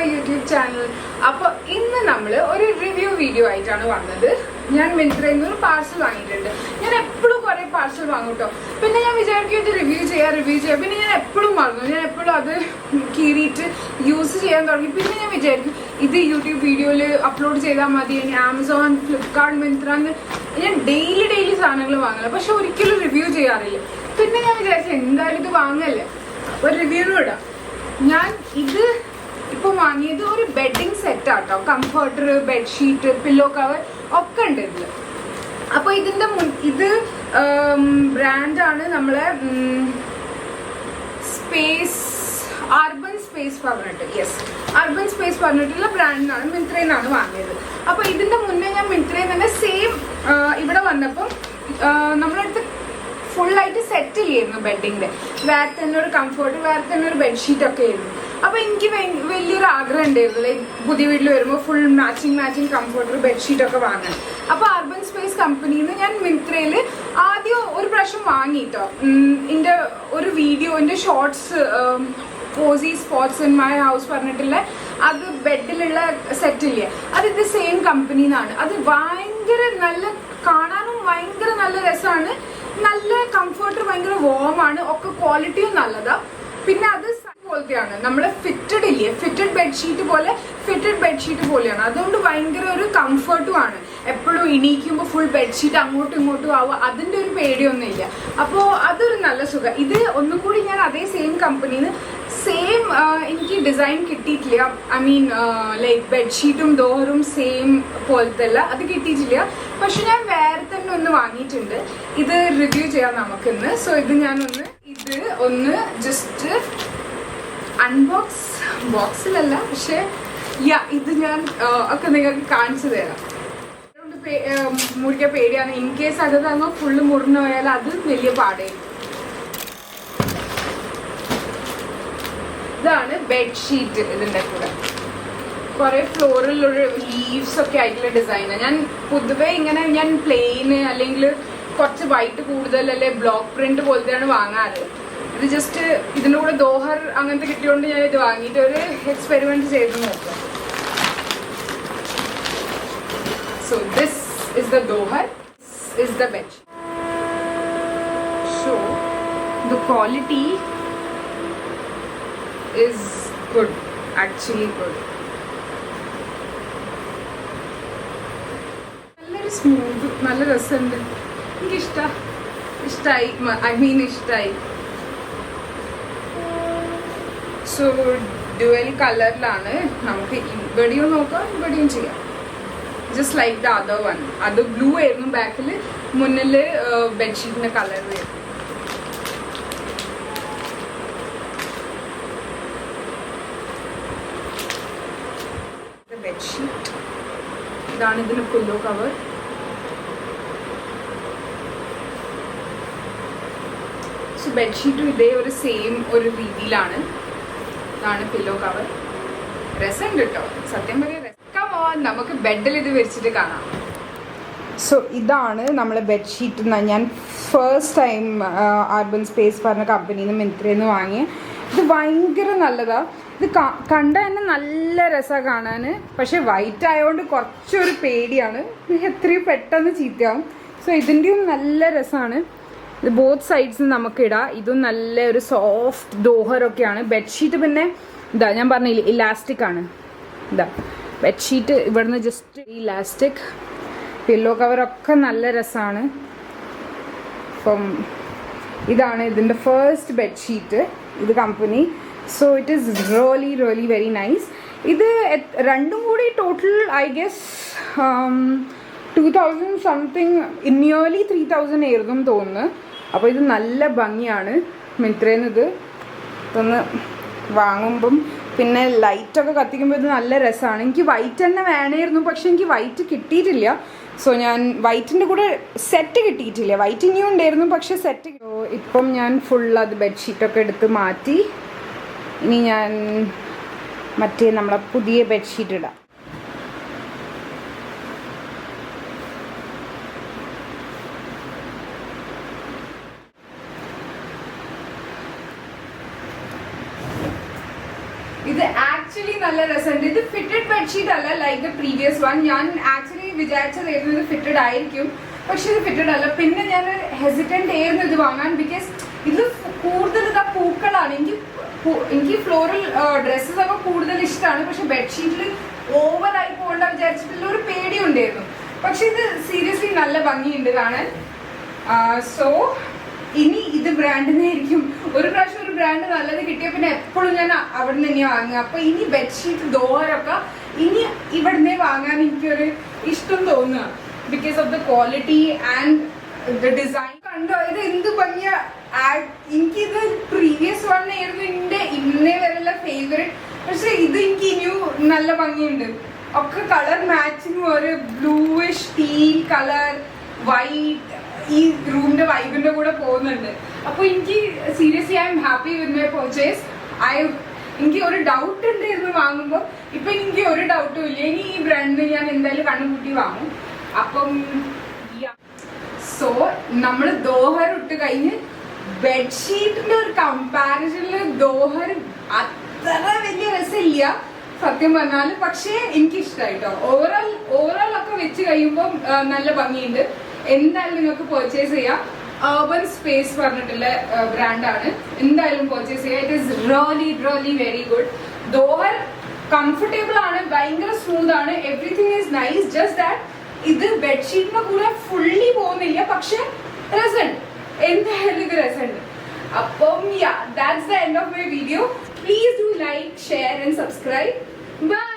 My YouTube channel. അപ്പോൾ ഇന്ന് നമ്മൾ ഒരു റിവ്യൂ വീഡിയോ ആയിട്ടാണ് വന്നത്. ഞാൻ മിന്ത്രയിൽ നിന്ന് ഒരു പാർസൽ വാങ്ങിയിട്ടുണ്ട്. ഞാൻ എപ്പോഴും കുറേ പാർസൽ വാങ്ങും കേട്ടോ. പിന്നെ ഞാൻ വിചാരിക്കും ഇത് റിവ്യൂ ചെയ്യാം. പിന്നെ ഞാൻ എപ്പോഴും മറന്നു. ഞാൻ എപ്പോഴും അത് കീറിയിട്ട് യൂസ് ചെയ്യാൻ തുടങ്ങി. പിന്നെ ഞാൻ വിചാരിക്കും ഇത് യൂട്യൂബ് വീഡിയോയിൽ അപ്ലോഡ് ചെയ്താൽ മതി. ആമസോൺ, ഫ്ലിപ്കാർട്ട്, മിന്ത്ര എന്ന് ഞാൻ ഡെയിലി സാധനങ്ങൾ വാങ്ങില്ല. പക്ഷെ ഒരിക്കലും റിവ്യൂ ചെയ്യാറില്ല. പിന്നെ ഞാൻ വിചാരിച്ചു എന്തായാലും ഇത് വാങ്ങല്ലേ, ഒരു റിവ്യൂവിനും ഇടാം. ഞാൻ ഇത് ഇപ്പോൾ വാങ്ങിയത് ഒരു ബെഡിങ് സെറ്റാട്ടോ. കംഫർട്ടർ, ബെഡ്ഷീറ്റ്, പില്ലോ കവർ ഒക്കെ ഉണ്ട് ഇതിൽ. അപ്പോൾ ഇതിൻ്റെ ഇത് ബ്രാൻഡാണ് നമ്മളെ അർബൻ സ്പേസ് പറഞ്ഞിട്ട്. യെസ്, അർബൻ സ്പേസ് പറഞ്ഞിട്ടുള്ള ബ്രാൻഡിനാണ്, മിന്ത്രയിൽ നിന്നാണ് വാങ്ങിയത്. അപ്പോൾ ഇതിൻ്റെ മുന്നേ ഞാൻ മിന്ത്രയിൽ തന്നെ സെയിം ഇവിടെ വന്നപ്പം നമ്മളടുത്ത് ഫുള്ളായിട്ട് സെറ്റ് ചെയ്യായിരുന്നു ബെഡിങ്ങിൻ്റെ. വേറെ തന്നെ ഒരു കംഫർട്ട്, വേറെ തന്നെ ഒരു ബെഡ്ഷീറ്റ് ഒക്കെ ആയിരുന്നു. അപ്പോൾ എനിക്ക് വലിയൊരു ആഗ്രഹം ഉണ്ടായിരുന്നു ലൈക്ക് പുതിയ വീട്ടിൽ വരുമ്പോൾ ഫുൾ മാച്ചിങ് കംഫർട്ടർ, ബെഡ്ഷീറ്റ് ഒക്കെ വാങ്ങാൻ. അപ്പോൾ അർബൻ സ്പേസ് കമ്പനിയിൽ നിന്ന് ഞാൻ മിന്ത്രയിൽ ആദ്യം ഒരു പ്രാവശ്യം വാങ്ങിയിട്ടോ. എൻ്റെ ഒരു വീഡിയോ, എൻ്റെ shorts, cozy spots in my house പറഞ്ഞിട്ടുള്ള അത് ബെഡിലുള്ള സെറ്റില്ലേ, അത് ഇത് സെയിം കമ്പനിയിൽ നിന്നാണ്. അത് ഭയങ്കര നല്ല, കാണാനും ഭയങ്കര നല്ല രസമാണ്. നല്ല കംഫർട്ടർ, ഭയങ്കര വോമാണ്, ഒക്കെ ക്വാളിറ്റിയും നല്ലതാ. പിന്നെ അത് പോലത്തെയാണ് നമ്മുടെ ഫിറ്റഡ് ബെഡ്ഷീറ്റ് പോലെയാണ്. അതുകൊണ്ട് ഭയങ്കര ഒരു കംഫർട്ടും ആണ്. എപ്പോഴും എണീക്കുമ്പോൾ ഫുൾ ബെഡ്ഷീറ്റ് അങ്ങോട്ടും ഇങ്ങോട്ടും ആവുക, അതിൻ്റെ ഒരു പേടിയൊന്നും ഇല്ല. അപ്പോൾ അതൊരു നല്ല സുഖം. ഇത് ഒന്നും കൂടി ഞാൻ അതേ സെയിം കമ്പനിയിൽ നിന്ന് സെയിം എനിക്ക് ഡിസൈൻ കിട്ടിയിട്ടില്ല. ഐ മീൻ ലൈക്ക് ബെഡ്ഷീറ്റും ഡോറും സെയിം പോലത്തെ അല്ല, അത് കിട്ടിയിട്ടില്ല. പക്ഷെ ഞാൻ വേറെ തന്നെ ഒന്ന് വാങ്ങിയിട്ടുണ്ട്. ഇത് റിവ്യൂ ചെയ്യാം നമുക്കിന്ന്. സോ ഇത് ഒന്ന് ജസ്റ്റ് ബോക്സിലല്ല, പക്ഷെ ഇത് ഞാൻ ഒക്കെ നിങ്ങൾക്ക് കാണിച്ചു തരാം. മുറിക്കാൻ പേടിയാണ്. ഇൻ കേസ് അത് തന്നോ ഫുള്ള് മുറിഞ്ഞു പോയാൽ അത് വലിയ പാടായിരിക്കും. ഇതാണ് ബെഡ്ഷീറ്റ്. ഇതിൻ്റെ കൂടെ കുറെ ഫ്ലോറിലുള്ള ലീവ്സ് ഒക്കെ ആയിട്ടുള്ള ഡിസൈനാണ്. ഞാൻ പൊതുവെ ഇങ്ങനെ ഞാൻ പ്ലെയിന് അല്ലെങ്കിൽ കുറച്ച് വൈറ്റ് കൂടുതൽ അല്ലെ ബ്ലോക്ക് പ്രിന്റ് പോലത്തെയാണ് വാങ്ങാറ്. ഇത് ജസ്റ്റ് ഇതിൻ്റെ കൂടെ ദോഹർ അങ്ങനത്തെ കിട്ടിയോണ്ട് ഞാൻ ഇത് വാങ്ങിയിട്ട് ഒരു എക്സ്പെരിമെന്റ് ചെയ്ത് നോക്കാം. So this is the dohar, this is the bedsheet. So the quality is good, actually good. നല്ലൊരു സ്മൂത്ത്, നല്ല രസമുണ്ട്. ഇഷ്ടമായി. സോ ഡ്യുവൽ കളറിലാണ്. നമുക്ക് ഇവിടെയും നോക്കാം, ഇവിടെയും ചെയ്യാം. Just like the other one. അത് ബ്ലൂ ആയിരുന്നു ബാക്കിൽ, മുന്നിൽ ബെഡ്ഷീറ്റിന്റെ കളർ ആയിരുന്നു. ബെഡ്ഷീറ്റ് ഇതാണ്, ഇതിന് പില്ലോ കവർ. സോ ബെഡ്ഷീറ്റും ഇതേ ഒരു സെയിം ഒരു രീതിയിലാണ്. ഇതാണ് പില്ലോ കവർ. രസമുണ്ട് കേട്ടോ, സത്യം പറയാം. നമുക്ക് ബെഡിൽ ഇത് വെച്ചിട്ട് കാണാം. സോ ഇതാണ് നമ്മളെ ബെഡ്ഷീറ്റ്. ഞാൻ ഫസ്റ്റ് ടൈം അർബൻ സ്പേസ് പറഞ്ഞ കമ്പനിയിൽ നിന്ന് മിന്ത്രയിൽ നിന്ന് വാങ്ങിയ. ഇത് ഭയങ്കര നല്ലതാണ്. ഇത് കണ്ട തന്നെ നല്ല രസമാണ് കാണാൻ. പക്ഷെ വൈറ്റ് ആയതുകൊണ്ട് കുറച്ചൊരു പേടിയാണ്, എത്രയും പെട്ടെന്ന് ചീത്തയാവും. സോ ഇതിൻ്റെയും നല്ല രസമാണ്. ഇത് ബോത്ത് സൈഡ്സ് നമുക്ക് ഇടാം. ഇതും നല്ല ഒരു സോഫ്റ്റ് ദോഹറൊക്കെയാണ്. ബെഡ്ഷീറ്റ് പിന്നെ ഇതാ ഞാൻ പറഞ്ഞില്ലേ, ഇലാസ്റ്റിക് ആണ്. ഇതാ ബെഡ്ഷീറ്റ് ഇവിടുന്ന് ജസ്റ്റ് ഇലാസ്റ്റിക്. പില്ലോ കവറൊക്കെ നല്ല രസമാണ്. അപ്പം ഇതാണ് ഇതിൻ്റെ ഫസ്റ്റ് ബെഡ്ഷീറ്റ്, ഇത് company. So it is really very nice. ഇത് രണ്ടും കൂടി total I guess 2000 something, nearly 3000 ആയിരുന്നു തോന്നുന്നു. അപ്പോൾ ഇത് നല്ല ഭംഗിയാണ്. മിന്ത്രയിൽ നിന്ന് ഇതൊന്ന് വാങ്ങുമ്പം പിന്നെ ലൈറ്റൊക്കെ കത്തിക്കുമ്പോൾ ഇത് നല്ല രസമാണ്. എനിക്ക് വൈറ്റ് തന്നെ വേണമായിരുന്നു, പക്ഷെ എനിക്ക് വൈറ്റ് കിട്ടിയിട്ടില്ല. സോ ഞാൻ വൈറ്റിൻ്റെ കൂടെ സെറ്റ് കിട്ടിയിട്ടില്ല. വൈറ്റ് ഇനിയും ഉണ്ടായിരുന്നു, പക്ഷെ സെറ്റ്. ഇപ്പം ഞാൻ ഫുൾ അത് ബെഡ്ഷീറ്റൊക്കെ എടുത്ത് മാറ്റി. ഇനി ഞാൻ മറ്റേ നമ്മളെ പുതിയ ബെഡ്ഷീറ്റ് ഇടാം. ഇത് ആക്ച്വലി നല്ല രസമുണ്ട്. ഇത് ഫിറ്റഡ് ബെഡ്ഷീറ്റ് അല്ല ലൈക്ക് ദ പ്രീവിയസ് വൺ. ഞാൻ ആക്ച്വലി വിചാരിച്ചതായിരുന്നു ഇത് ഫിറ്റഡ് ആയിരിക്കും, പക്ഷെ ഇത് ഫിറ്റഡ് അല്ല. പിന്നെ ഞാൻ ഹെസിറ്റന്റ് ആയിരുന്നു ഇത് വാങ്ങാൻ, ബിക്കോസ് ഇത് കൂടുതൽ ഇതാ പൂക്കളാണ്. എനിക്ക് ഫ്ലോറൽ ഡ്രസ്സസ് ഒക്കെ കൂടുതൽ ഇഷ്ടമാണ്, പക്ഷെ ബെഡ്ഷീറ്റിൽ ഓവറായി പോകണ്ട വിചാരിച്ചിട്ടുള്ള ഒരു പേടിയുണ്ടായിരുന്നു. പക്ഷെ ഇത് സീരിയസ്ലി നല്ല ഭംഗിയുണ്ട് കാണാൻ. സോ ഇനി ഇത് ബ്രാൻഡിനായിരിക്കും. ഒരു പ്രാവശ്യം ഒരു ബ്രാൻഡ് നല്ലത് കിട്ടിയ പിന്നെ എപ്പോഴും ഞാൻ അവിടെ നിന്ന് തന്നെയാണ് വാങ്ങുക. അപ്പൊ ഇനി ബെഡ്ഷീറ്റ് ദോഹരൊക്കെ ഇനി ഇവിടുന്ന് വാങ്ങാൻ എനിക്കൊരു ഇഷ്ടം തോന്നുക, because of the quality and the design. കണ്ടോ ഇത് എന്ത് ഭംഗിയ. എനിക്കിത് പ്രീവിയസ് വൺ ആയിരുന്നു എന്റെ ഇന്നേ വരെയുള്ള ഫേവറേറ്റ്. പക്ഷെ ഇത് എനിക്ക് ഇനിയും നല്ല ഭംഗിയുണ്ട്. ഒക്കെ കളർ മാച്ചിങ്, ഒരു ബ്ലൂയിഷ് ടീൽ കളർ, വൈറ്റ്, ഈ റൂമിന്റെ വൈബിന്റെ കൂടെ പോകുന്നുണ്ട്. അപ്പൊ എനിക്ക് seriously I am happy with my purchase. എനിക്ക് ഒരു ഡൗട്ട് ഉണ്ടായിരുന്നു വാങ്ങുമ്പോൾ, ഇപ്പൊ എനിക്ക് ഒരു ഡൗട്ടും ഇല്ല. ഇനി ഈ ബ്രാൻഡ് ഞാൻ എന്തായാലും കണ്ണുകൂട്ടി വാങ്ങും. അപ്പം സോ നമ്മള് ദോഹർ ഇട്ട് കഴിഞ്ഞ് ബെഡ്ഷീറ്റിന്റെ ഒരു കമ്പാരിസണില് ദോഹർ അത്ര വലിയ രസമില്ല സത്യം പറഞ്ഞാല്. പക്ഷേ എനിക്ക് ഇഷ്ടമായിട്ടോ. ഓവറോൾ ഒക്കെ വെച്ച് കഴിയുമ്പോൾ നല്ല ഭംഗിയുണ്ട്. എന്തായാലും നിങ്ങൾക്ക് പർച്ചേസ് ചെയ്യാം. അർബൻ സ്പേസ് പറഞ്ഞിട്ടുള്ള ബ്രാൻഡാണ്. എന്തായാലും പർച്ചേസ് ചെയ്യാം. It is really very good. Dohar comfortable ആണ്, ഭയങ്കര സ്മൂത്ത് ആണ്, everything is nice. Just that ഇത് ബെഡ്ഷീറ്റിന്റെ കൂടെ ഫുള്ളി പോകുന്നില്ല, പക്ഷെ രസമുണ്ട്. എന്തായാലും ഇത് രസമുണ്ട്. അപ്പം that's the end of my video. Please do like, share and subscribe. By.